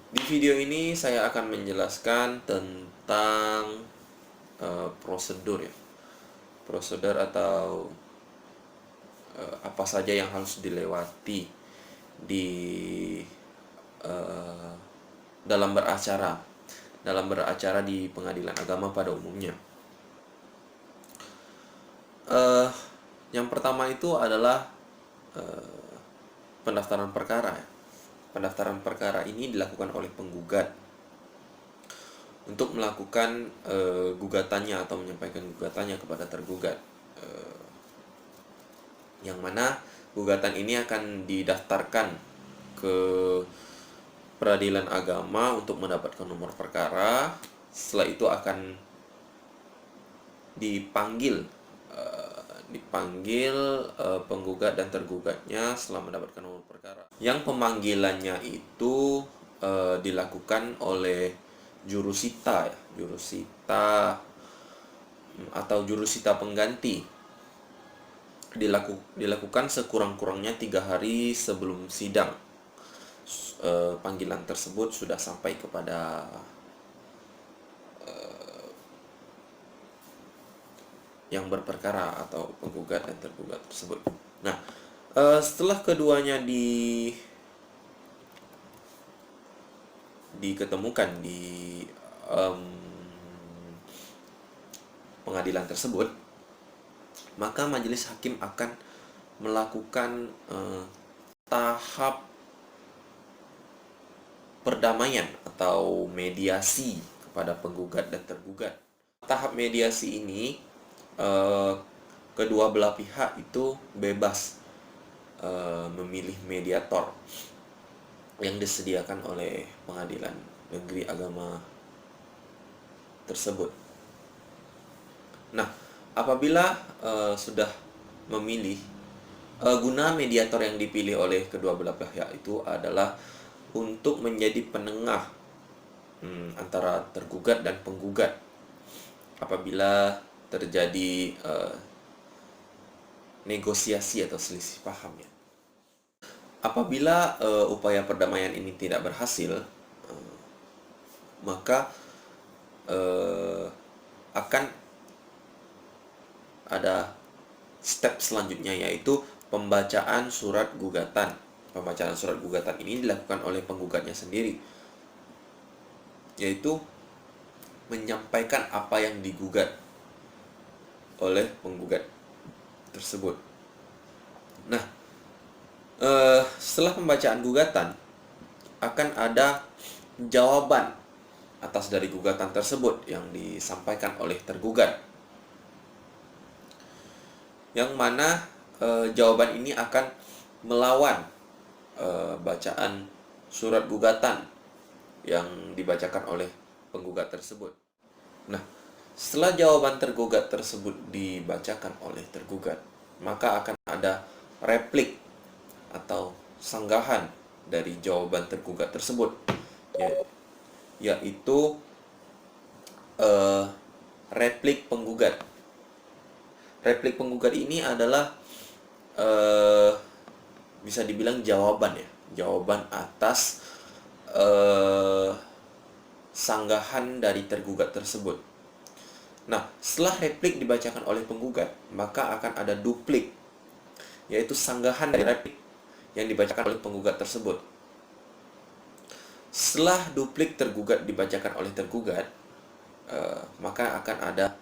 Di video ini saya akan menjelaskan tentang prosedur ya. Prosedur atau apa saja yang harus dilewati di eh, dalam beracara di pengadilan agama pada umumnya. Eh, yang pertama itu adalah pendaftaran perkara ya. Pendaftaran perkara ini dilakukan oleh penggugat untuk melakukan gugatannya atau menyampaikan gugatannya kepada tergugat. Yang mana gugatan ini akan didaftarkan ke peradilan agama untuk mendapatkan nomor perkara. Setelah itu akan dipanggil penggugat dan tergugatnya setelah mendapatkan nomor perkara. Yang pemanggilannya itu dilakukan oleh jurusita ya, jurusita atau jurusita pengganti. Dilakukan sekurang-kurangnya 3 hari sebelum sidang. Panggilan tersebut sudah sampai kepada yang berperkara atau penggugat dan tergugat tersebut. Nah, setelah keduanya diketemukan di pengadilan tersebut, maka majelis hakim akan melakukan tahap perdamaian atau mediasi kepada penggugat dan tergugat. Tahap mediasi ini kedua belah pihak itu bebas memilih mediator yang disediakan oleh pengadilan negeri agama tersebut. Nah, apabila sudah memilih, guna mediator yang dipilih oleh kedua belah pihak itu adalah untuk menjadi penengah antara tergugat dan penggugat apabila terjadi negosiasi atau selisih paham ya. Apabila upaya perdamaian ini tidak berhasil, maka akan ada step selanjutnya, yaitu pembacaan surat gugatan. Pembacaan surat gugatan ini dilakukan oleh penggugatnya sendiri, yaitu menyampaikan apa yang digugat oleh penggugat tersebut. Nah, setelah pembacaan gugatan akan ada jawaban atas dari gugatan tersebut yang disampaikan oleh tergugat, yang mana jawaban ini akan melawan bacaan surat gugatan yang dibacakan oleh penggugat tersebut. Nah, setelah jawaban tergugat tersebut dibacakan oleh tergugat, maka akan ada replik atau sanggahan dari jawaban tergugat tersebut, yaitu replik penggugat. Replik penggugat ini adalah bisa dibilang jawaban ya, jawaban atas sanggahan dari tergugat tersebut. Nah, setelah replik dibacakan oleh penggugat, maka akan ada duplik, yaitu sanggahan dari replik yang dibacakan oleh penggugat tersebut. Setelah duplik tergugat dibacakan oleh tergugat, maka akan ada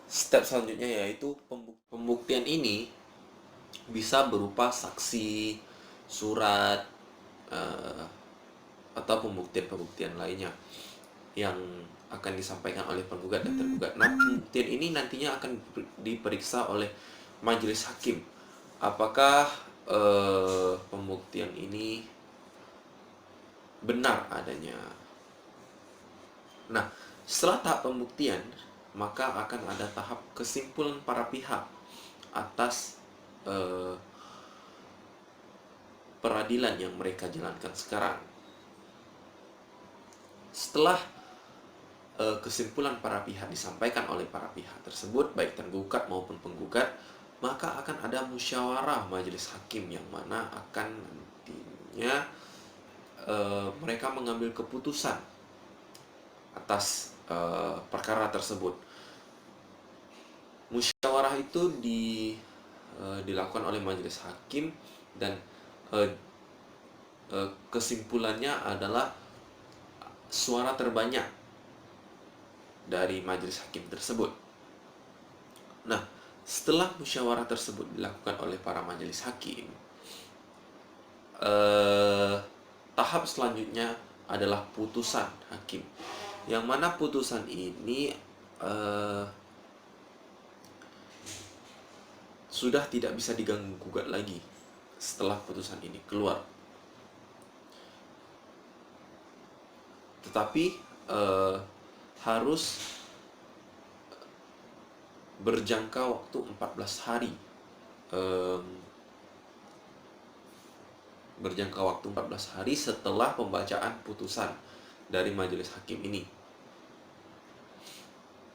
step selanjutnya, yaitu pembuktian ini bisa berupa saksi, surat, atau pembuktian-pembuktian lainnya yang akan disampaikan oleh penggugat dan tergugat. Nah, pembuktian ini nantinya akan diperiksa oleh majelis hakim. Apakah pembuktian ini benar adanya. Nah, setelah tahap pembuktian, maka akan ada tahap kesimpulan para pihak atas peradilan yang mereka jalankan sekarang. Setelah kesimpulan para pihak disampaikan oleh para pihak tersebut, baik tergugat maupun penggugat, maka akan ada musyawarah majelis hakim yang mana akan nantinya mereka mengambil keputusan atas perkara tersebut. Musyawarah itu dilakukan oleh majelis hakim, dan kesimpulannya adalah suara terbanyak dari majelis hakim tersebut. Nah, setelah musyawarah tersebut dilakukan oleh para majelis hakim, tahap selanjutnya adalah putusan hakim, yang mana putusan ini sudah tidak bisa diganggu gugat lagi setelah putusan ini keluar. Tetapi harus berjangka waktu 14 hari. Berjangka waktu 14 hari setelah pembacaan putusan dari majelis hakim ini.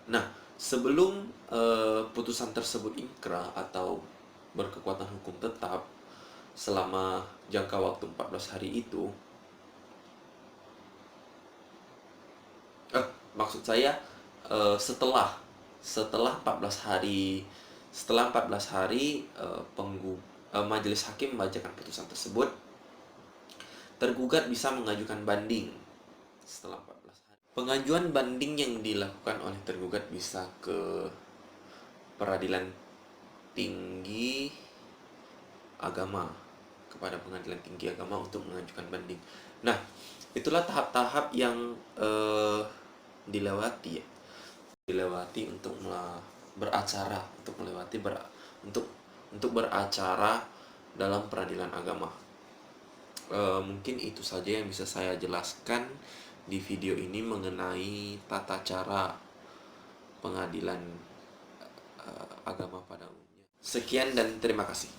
Nah, sebelum putusan tersebut inkrah atau berkekuatan hukum tetap selama jangka waktu 14 hari itu, maksud saya setelah 14 hari, majelis hakim membacakan putusan tersebut, tergugat bisa mengajukan banding setelah 14 hari. Pengajuan banding yang dilakukan oleh tergugat bisa ke Peradilan Tinggi Agama, kepada Pengadilan Tinggi Agama untuk mengajukan banding. Nah, itulah tahap-tahap yang dilewati untuk beracara, untuk beracara dalam peradilan agama. Mungkin itu saja yang bisa saya jelaskan di video ini mengenai tata cara pengadilan agama pada umumnya. Sekian dan terima kasih.